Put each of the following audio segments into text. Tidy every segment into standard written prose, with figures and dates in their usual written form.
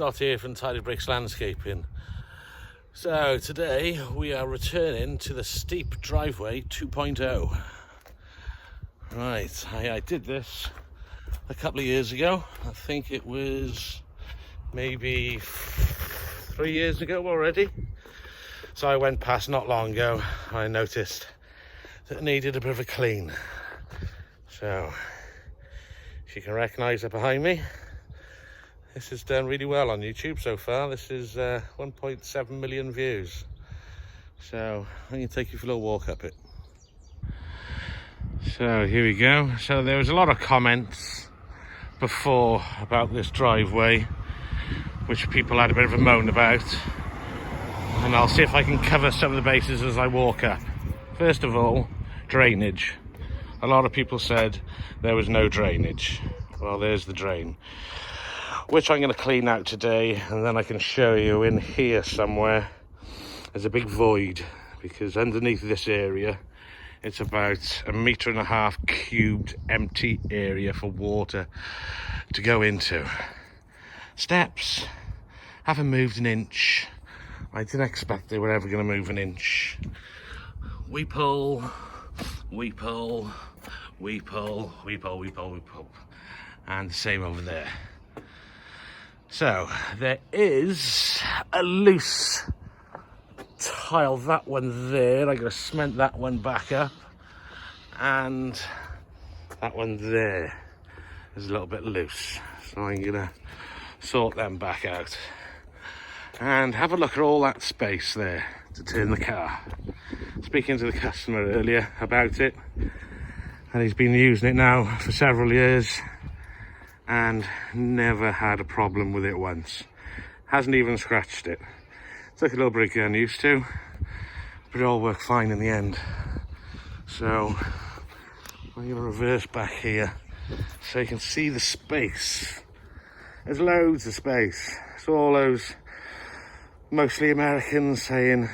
Scott here from Tidybricks Landscaping. So today we are returning to the steep driveway 2.0. Right, I did this a couple of years ago. I think it was maybe 3 years ago already. So I went past not long ago. I noticed that it needed a bit of a clean. So, as you can recognise it behind me, this has done really well on YouTube so far. This is 1.7 million views. So I'm going to take you for a little walk up it. So here we go. So there was a lot of comments before about this driveway, which people had a bit of a moan about. And I'll see if I can cover some of the bases as I walk up. First of all, drainage. A lot of people said there was no drainage. Well, there's the drain, which I'm going to clean out today, and then I can show you in here somewhere there's a big void, because underneath this area it's about 1.5 meters cubed empty area for water to go into. Steps haven't moved an inch. I didn't expect they were ever going to move an inch. We pull, we pull, we pull, we pull, we pull, we pull, and the same over there. So there is a loose tile, that one there. I gotta cement that one back up, and that one there is a little bit loose. So I'm gonna sort them back out and have a look at all that space there to turn the car. Speaking to the customer earlier about it, and he's been using it now for several years and never had a problem with it once. Hasn't even scratched it. Took a little bit of getting used to, but it all worked fine in the end. So I'm going to reverse back here so you can see the space. There's loads of space. It's all those mostly Americans saying,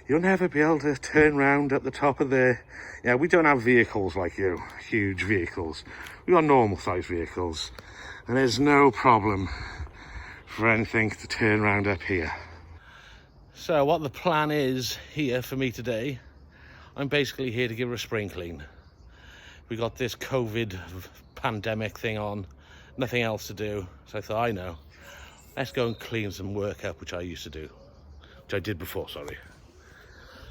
you'll never be able to turn round at the top of there. Yeah, we don't have vehicles like you, huge vehicles. We've got normal sized vehicles, and there's no problem for anything to turn around up here. So what the plan is here for me today, I'm basically here to give her a spring clean. We got this COVID pandemic thing on, nothing else to do, so I thought, I know, let's go and clean some work up, which I used to do, which I did before, sorry.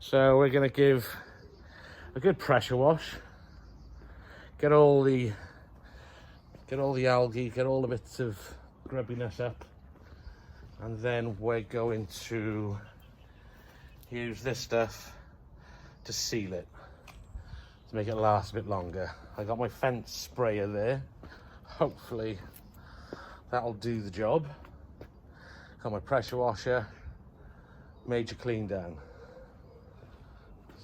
So we're going to give a good pressure wash, get all the algae, get all the bits of grubbiness up, and then we're going to use this stuff to seal it, to make it last a bit longer. I got my fence sprayer there, hopefully that'll do the job. Got my pressure washer, major clean down.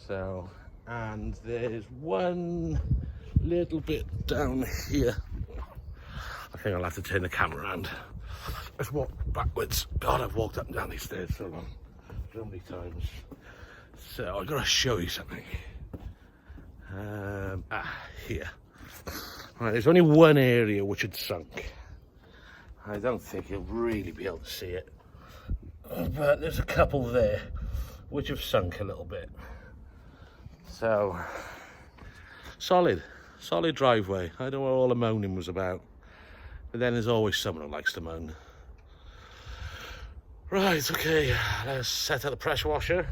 So, and there's one little bit down here. I think I'll have to turn the camera around. Let's walk backwards. God, I've walked up and down these stairs so many times. So I've got to show you something. Here. Right, there's only one area which had sunk. I don't think you'll really be able to see it, but there's a couple there which have sunk a little bit. So, solid driveway. I don't know what all the moaning was about, but then there's always someone who likes to moan. Right, okay, let's set out the pressure washer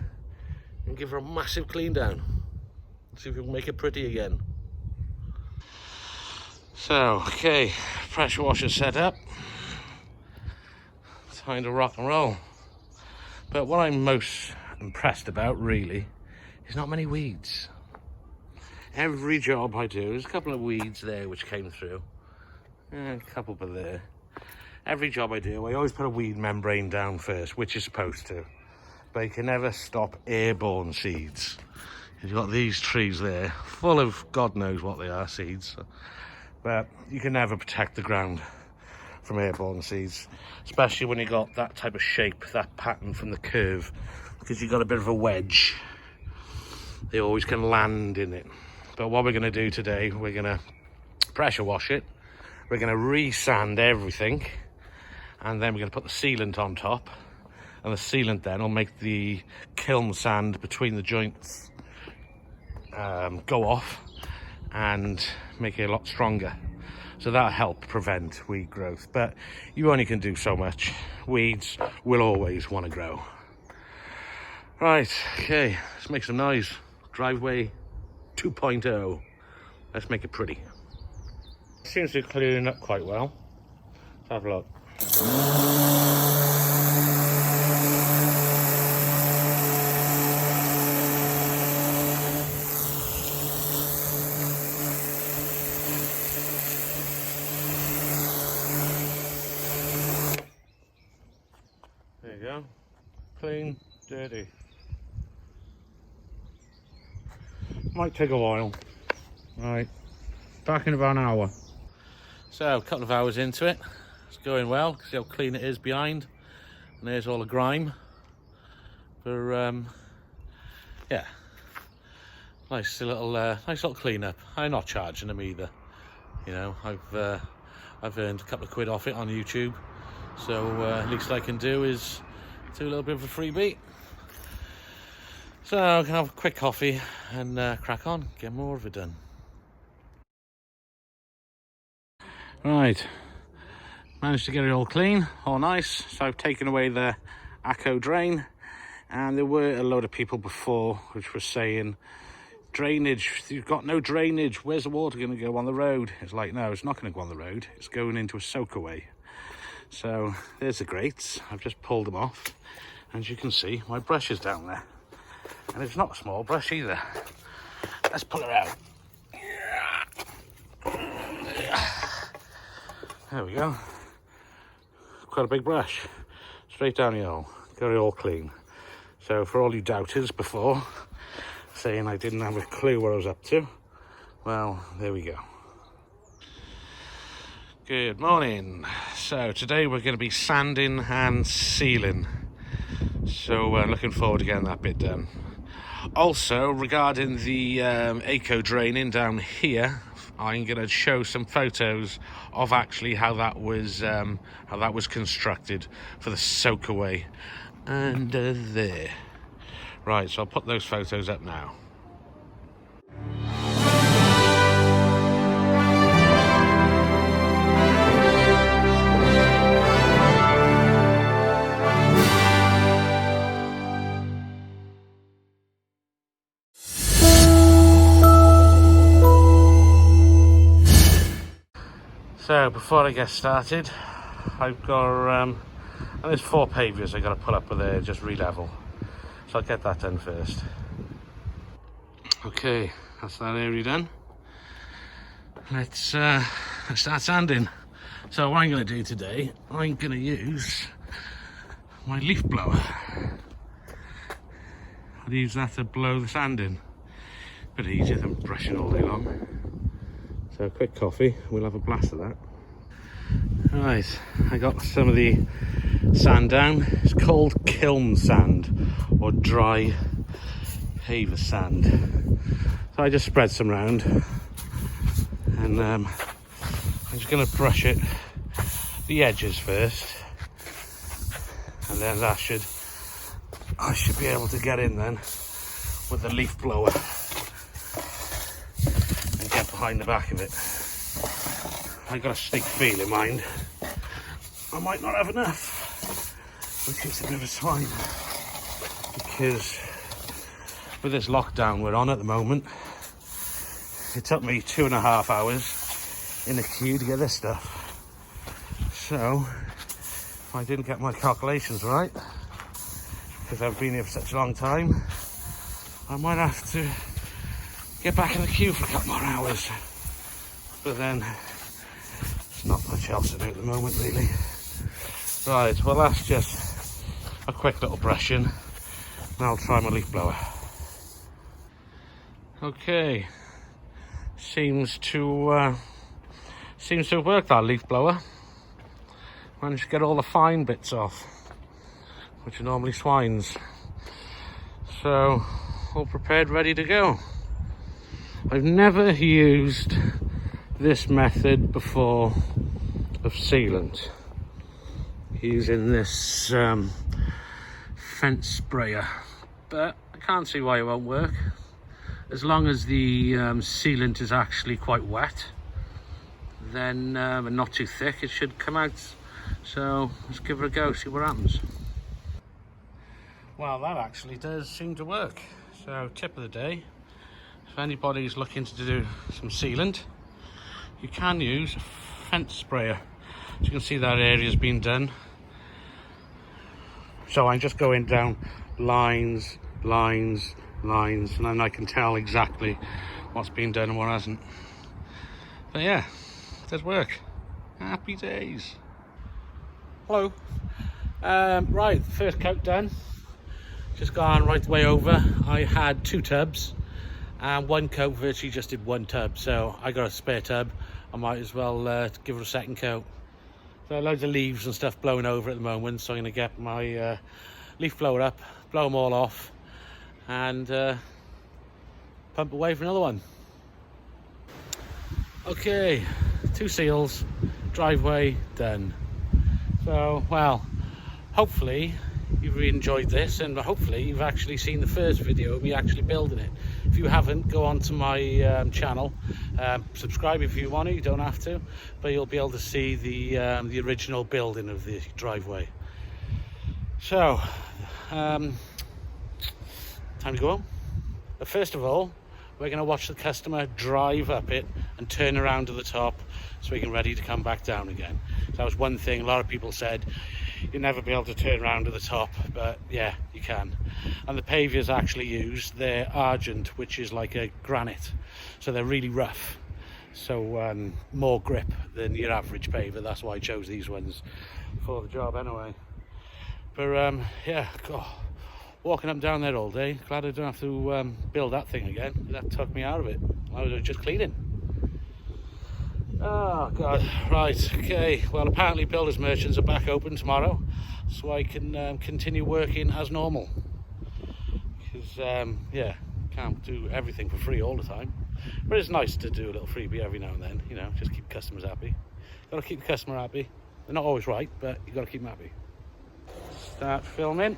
and give her a massive clean down. See if we can make it pretty again. So, okay, pressure washer set up. Time to rock and roll. But what I'm most impressed about, really, is not many weeds. Every job I do, there's a couple of weeds there which came through. A couple by there. Every job I do, I always put a weed membrane down first, which is supposed to. But you can never stop airborne seeds. You've got these trees there, full of God knows what they are, seeds. But you can never protect the ground from airborne seeds, especially when you got that type of shape, that pattern from the curve, because you've got a bit of a wedge. They always can land in it. But what we're going to do today, we're going to pressure wash it. We're going to re-sand everything, and then we're going to put the sealant on top, and the sealant then will make the kiln sand between the joints go off and make it a lot stronger. So that'll help prevent weed growth, but you only can do so much. Weeds will always want to grow. Right, okay, let's make some noise. Driveway 2.0. Let's make it pretty. Seems to be clearing up quite well. Let's have a look. There you go. Clean, dirty. Might take a while. Right, back in about an hour. So, a couple of hours into it. It's going well. See how clean it is behind. And there's all the grime. For, yeah. Nice little clean up. I'm not charging them either. You know, I've earned a couple of quid off it on YouTube. So, least I can do is do a little bit of a freebie. So, I'm going to have a quick coffee and crack on, get more of it done. Right, managed to get it all clean, all nice. So I've taken away the ACO drain, and there were a load of people before which were saying, drainage, you've got no drainage, where's the water going to go on the road? It's like, no, it's not going to go on the road, it's going into a soakaway. So there's the grates, I've just pulled them off, and as you can see, my brush is down there. And it's not a small brush either. Let's pull it out. There we go. Quite a big brush. Straight down the hole. Got it all clean. So for all you doubters before, saying I didn't have a clue what I was up to, well, there we go. Good morning. So today we're going to be sanding and sealing. So looking forward to getting that bit done. Also, regarding the ACO draining down here, I'm going to show some photos of actually how that was constructed for the soakaway under there. Right, so I'll put those photos up now. So before I get started, I've got and there's 4 pavers I got to pull up with there, just re-level. So I'll get that done first. Okay, that's that area done. Let's start sanding. So what I'm going to do today, I'm going to use my leaf blower. I'll use that to blow the sand in. Bit easier than brushing all day long. So a quick coffee, we'll have a blast of that. Right, I got some of the sand down. It's called kiln sand or dry paver sand. So I just spread some round, and I'm just going to brush it, the edges first, and then I should be able to get in then with the leaf blower and get behind the back of it. I got a sneak feel in mind I might not have enough, which is a bit of a sign, because with this lockdown we're on at the moment, it took me 2.5 hours in the queue to get this stuff. So if I didn't get my calculations right, because I've been here for such a long time, I might have to get back in the queue for a couple more hours. But then there's not much else to do at the moment, really. Right, well that's just a quick little brushing, and I'll try my leaf blower. Okay, seems to have worked, that leaf blower. Managed to get all the fine bits off, which are normally swines. So, all prepared, ready to go. I've never used this method before of sealant. using this fence sprayer, but I can't see why it won't work. As long as the sealant is actually quite wet, then and not too thick, it should come out. So let's give it a go, see what happens. Well, that actually does seem to work. So tip of the day, if anybody's looking to do some sealant, you can use a fence sprayer. As you can see, that area's been done. So I'm just going down lines, lines, lines, and then I can tell exactly what's been done and what hasn't. But yeah, it does work. Happy days. Hello. Right, first coat done. Just gone right the way over. I had 2 tubs, and one coat virtually just did 1 tub, so I got a spare tub. I might as well give it a second coat. So loads of leaves and stuff blowing over at the moment, so I'm going to get my leaf blower up, blow them all off, and pump away for another one. Okay, 2 seals, driveway done. So, well, hopefully you've really enjoyed this, and hopefully you've actually seen the first video of me actually building it. If you haven't, go on to my channel, subscribe if you want to, you don't have to, but you'll be able to see the original building of the driveway. So, time to go home. But first of all, we're going to watch the customer drive up it and turn around to the top so we can ready to come back down again. So that was one thing a lot of people said, you'll never be able to turn around to the top, but yeah, you can. And the pavers actually used, they're argent, which is like a granite, so they're really rough, so more grip than your average paver. That's why I chose these ones for the job anyway. But yeah, God, walking up and down there all day, glad I don't have to build that thing again. That took me out of it. I was just cleaning. Oh God, right, okay. Well, apparently builders merchants are back open tomorrow, so I can continue working as normal. Because yeah, can't do everything for free all the time, but it's nice to do a little freebie every now and then, you know, just keep customers happy. Got to keep the customer happy. They're not always right, but you got to keep them happy. Start filming.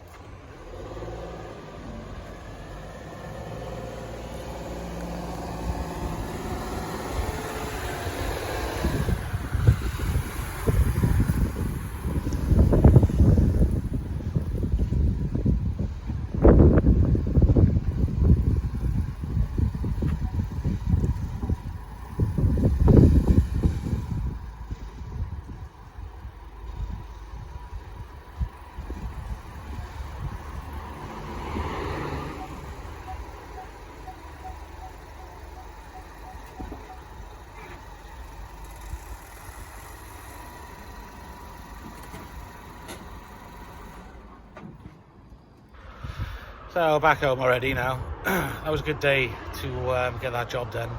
So back home already now. That was a good day to get that job done.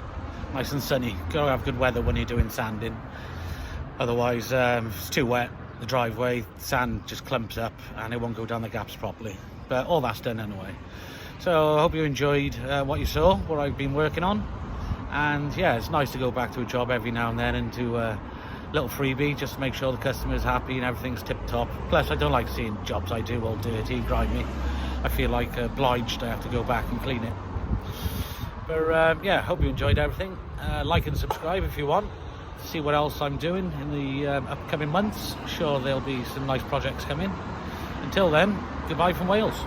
Nice and sunny. Gotta have good weather when you're doing sanding. Otherwise, if it's too wet, the driveway, sand just clumps up and it won't go down the gaps properly. But all that's done anyway. So I hope you enjoyed what you saw, what I've been working on. And yeah, it's nice to go back to a job every now and then and do a little freebie just to make sure the customer's happy and everything's tip-top. Plus, I don't like seeing jobs I do all dirty, grimy. I feel like obliged I have to go back and clean it. But yeah, hope you enjoyed everything. Like and subscribe if you want to see what else I'm doing in the upcoming months. I'm sure there'll be some nice projects coming. Until then, goodbye from Wales.